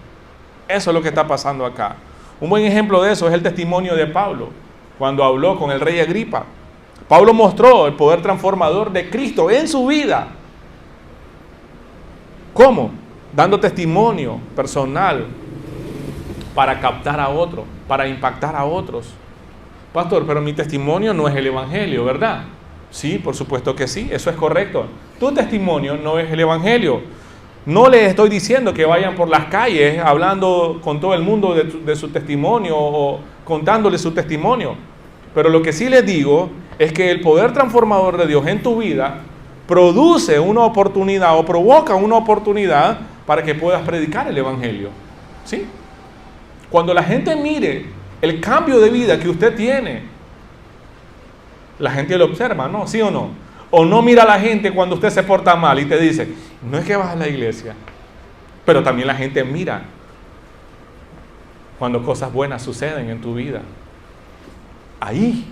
Eso es lo que está pasando acá. Un buen ejemplo de eso es el testimonio de Pablo, cuando habló con el rey Agripa. Pablo mostró el poder transformador de Cristo en su vida. ¿Cómo? Dando testimonio personal para captar a otros, para impactar a otros. Pastor, pero mi testimonio no es el Evangelio, ¿verdad? Sí, por supuesto que sí, eso es correcto. Tu testimonio no es el Evangelio. No les estoy diciendo que vayan por las calles hablando con todo el mundo de su testimonio o contándole su testimonio. Pero lo que sí les digo es que el poder transformador de Dios en tu vida produce una oportunidad o provoca una oportunidad para que puedas predicar el Evangelio. ¿Sí? Cuando la gente mire el cambio de vida que usted tiene, la gente lo observa, ¿no? ¿Sí o no? O no mira a la gente cuando usted se porta mal y te dice, no es que vas a la iglesia, pero también la gente mira cuando cosas buenas suceden en tu vida. Ahí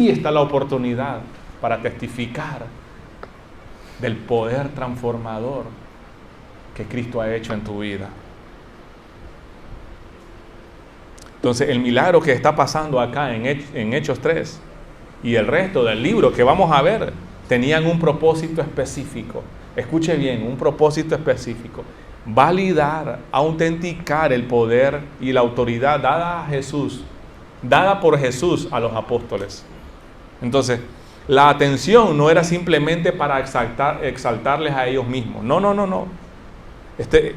está la oportunidad para testificar del poder transformador que Cristo ha hecho en tu vida. Entonces, el milagro que está pasando acá en Hechos 3 y el resto del libro que vamos a ver, tenían un propósito específico. Escuche bien, un propósito específico. validar, autenticar el poder y la autoridad dada a Jesús, dada por Jesús a los apóstoles. Entonces, la atención no era simplemente para exaltarles a ellos mismos. No.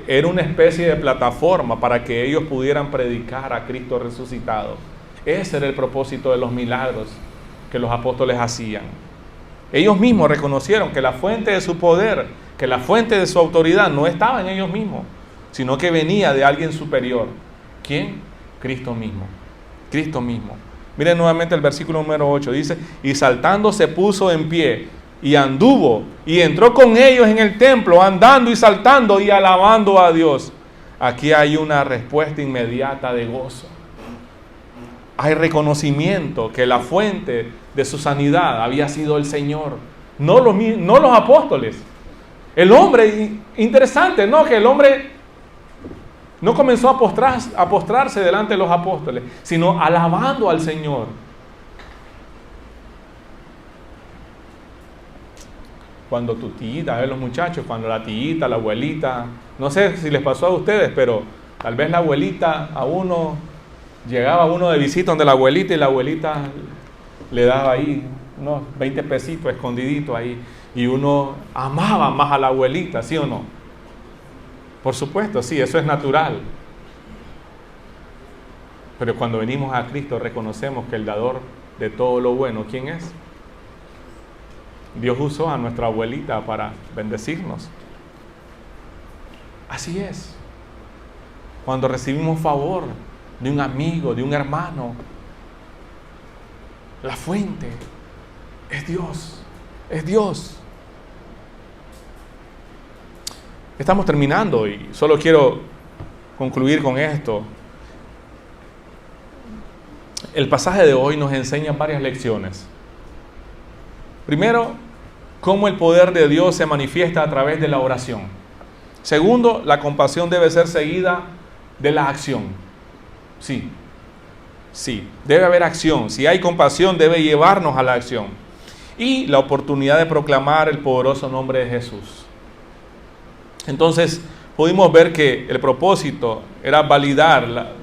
Era una especie de plataforma para que ellos pudieran predicar a Cristo resucitado. Ese era el propósito de los milagros que los apóstoles hacían. Ellos mismos reconocieron que la fuente de su poder, que la fuente de su autoridad no estaba en ellos mismos, sino que venía de alguien superior. ¿Quién? Cristo mismo. Cristo mismo. Miren nuevamente el versículo número 8. Dice, y saltando se puso en pie y anduvo y entró con ellos en el templo, andando y saltando y alabando a Dios. Aquí hay una respuesta inmediata de gozo. Hay reconocimiento que la fuente de su sanidad había sido el Señor, no los apóstoles. El hombre, interesante, ¿no? Que el hombre no comenzó a postrarse delante de los apóstoles, sino alabando al Señor. Cuando tu tita, los muchachos, cuando la tita, la abuelita, no sé si les pasó a ustedes, pero tal vez la abuelita llegaba uno de visita donde la abuelita y la abuelita le daba ahí unos 20 pesitos escondiditos ahí y uno amaba más a la abuelita, ¿sí o no? Por supuesto, sí, eso es natural. Pero cuando venimos a Cristo reconocemos que el dador de todo lo bueno, ¿quién es? Dios usó a nuestra abuelita para bendecirnos. Así es. Cuando recibimos favor de un amigo, de un hermano, la fuente es Dios, es Dios. Estamos terminando y solo quiero concluir con esto. El pasaje de hoy nos enseña varias lecciones. Primero, cómo el poder de Dios se manifiesta a través de la oración. Segundo, la compasión debe ser seguida de la acción. Sí, debe haber acción. Si hay compasión, debe llevarnos a la acción. Y la oportunidad de proclamar el poderoso nombre de Jesús. Entonces, pudimos ver que el propósito era validar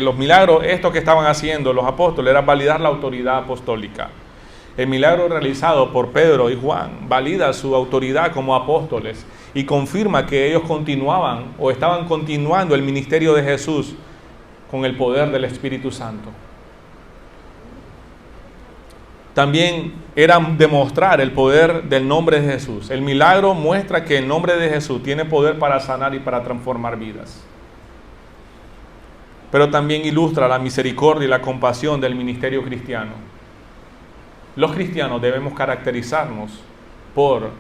los milagros, esto que estaban haciendo los apóstoles, era validar la autoridad apostólica. El milagro realizado por Pedro y Juan valida su autoridad como apóstoles y confirma que ellos continuaban o estaban continuando el ministerio de Jesús con el poder del Espíritu Santo. También era demostrar el poder del nombre de Jesús. El milagro muestra que el nombre de Jesús tiene poder para sanar y para transformar vidas. Pero también ilustra la misericordia y la compasión del ministerio cristiano. Los cristianos debemos caracterizarnos por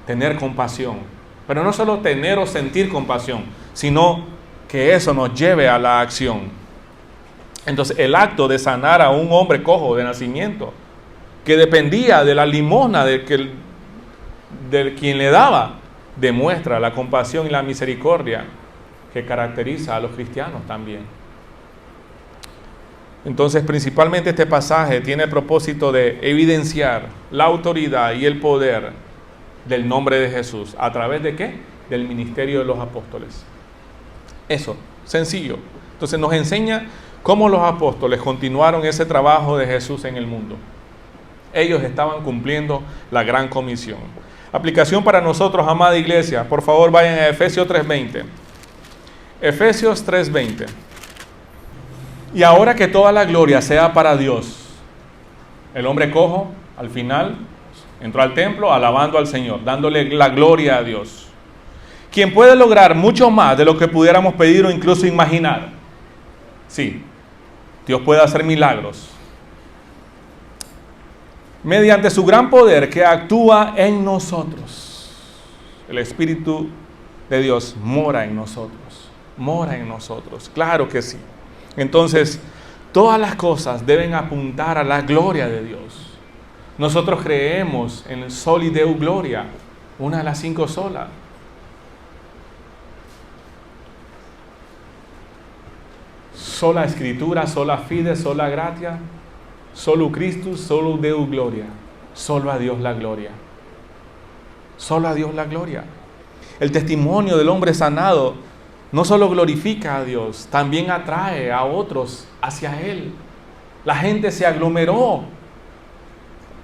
tener compasión, pero no solo tener o sentir compasión, sino que eso nos lleve a la acción. Entonces, el acto de sanar a un hombre cojo de nacimiento, que dependía de la limosna de quien le daba, demuestra la compasión y la misericordia que caracteriza a los cristianos también. Entonces, principalmente este pasaje tiene el propósito de evidenciar la autoridad y el poder del nombre de Jesús. ¿A través de qué? Del ministerio de los apóstoles. Eso, sencillo. Entonces nos enseña cómo los apóstoles continuaron ese trabajo de Jesús en el mundo. Ellos estaban cumpliendo la gran comisión. Aplicación para nosotros, amada iglesia. Por favor, vayan a Efesios 3:20. Efesios 3:20. Y ahora que toda la gloria sea para Dios. El hombre cojo, al final, entró al templo alabando al Señor, dándole la gloria a Dios. Quien puede lograr mucho más de lo que pudiéramos pedir o incluso imaginar. Sí, Dios puede hacer milagros. Mediante su gran poder que actúa en nosotros. El Espíritu de Dios mora en nosotros. Mora en nosotros, claro que sí. Entonces, todas las cosas deben apuntar a la gloria de Dios. Nosotros creemos en el Soli Deo Gloria, una de las 5 solas. Sola Escritura, sola fide, sola gratia, solo Christus, solo Deo Gloria. Solo a Dios la gloria. Solo a Dios la gloria. El testimonio del hombre sanado no solo glorifica a Dios, también atrae a otros hacia Él. La gente se aglomeró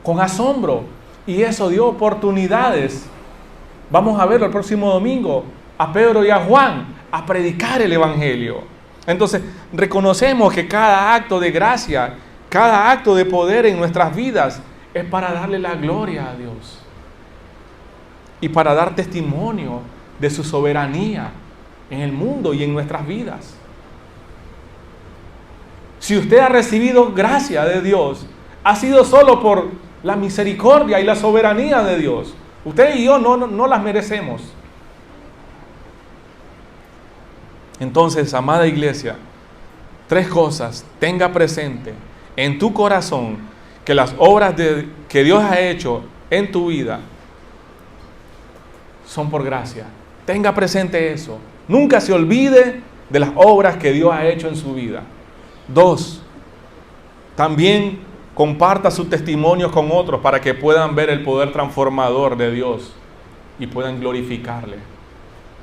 con asombro y eso dio oportunidades. Vamos a verlo el próximo domingo, a Pedro y a Juan, a predicar el Evangelio. Entonces, reconocemos que cada acto de gracia, cada acto de poder en nuestras vidas es para darle la gloria a Dios y para dar testimonio de su soberanía en el mundo y en nuestras vidas. Si usted ha recibido gracia de Dios, ha sido solo por la misericordia y la soberanía de Dios. Usted y yo no las merecemos. Entonces, amada iglesia, 3 cosas. Tenga presente en tu corazón que las obras que Dios ha hecho en tu vida son por gracia. Tenga presente eso. Nunca se olvide de las obras que Dios ha hecho en su vida. 2, también comparta sus testimonios con otros para que puedan ver el poder transformador de Dios y puedan glorificarle.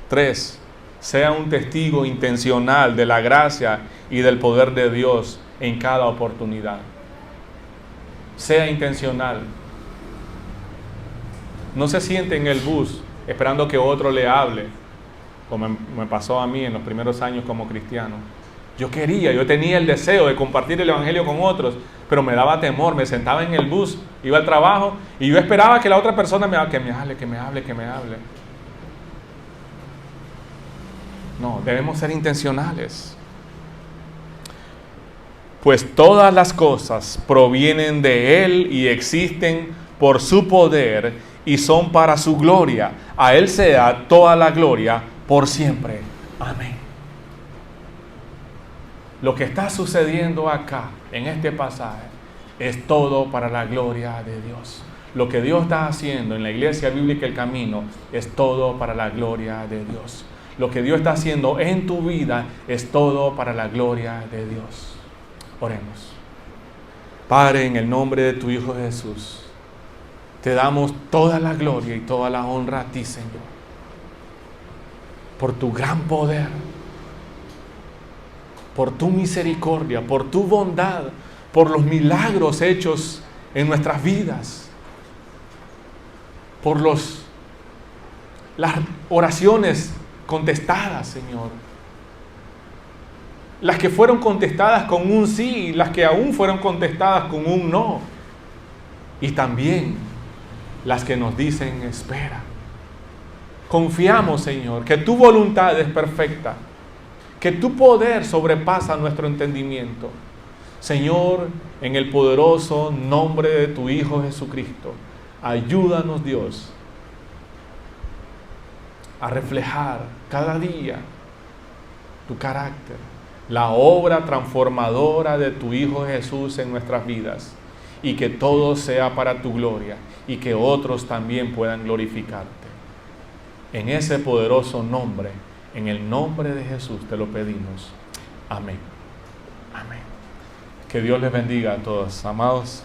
3, sea un testigo intencional de la gracia y del poder de Dios en cada oportunidad. Sea intencional. No se siente en el bus esperando que otro le hable, como me pasó a mí en los primeros años como cristiano. Yo tenía el deseo de compartir el Evangelio con otros, pero me daba temor. Me sentaba en el bus, iba al trabajo y yo esperaba que la otra persona me hable. No, debemos ser intencionales. Pues todas las cosas provienen de Él y existen por su poder y son para su gloria. A Él sea toda la gloria por siempre. Amén. Lo que está sucediendo acá, en este pasaje, es todo para la gloria de Dios. Lo que Dios está haciendo en la Iglesia Bíblica El Camino es todo para la gloria de Dios. Lo que Dios está haciendo en tu vida es todo para la gloria de Dios. Oremos. Padre, en el nombre de tu Hijo Jesús, te damos toda la gloria y toda la honra a ti, Señor, por tu gran poder, por tu misericordia, por tu bondad, por los milagros hechos en nuestras vidas, por las oraciones contestadas, Señor. Las que fueron contestadas con un sí y las que aún fueron contestadas con un no. Y también las que nos dicen espera. Confiamos, Señor, que tu voluntad es perfecta, que tu poder sobrepasa nuestro entendimiento. Señor, en el poderoso nombre de tu Hijo Jesucristo, ayúdanos, Dios, a reflejar cada día tu carácter, la obra transformadora de tu Hijo Jesús en nuestras vidas, y que todo sea para tu gloria y que otros también puedan glorificarte. En ese poderoso nombre, en el nombre de Jesús te lo pedimos. Amén. Amén. Que Dios les bendiga a todos, amados.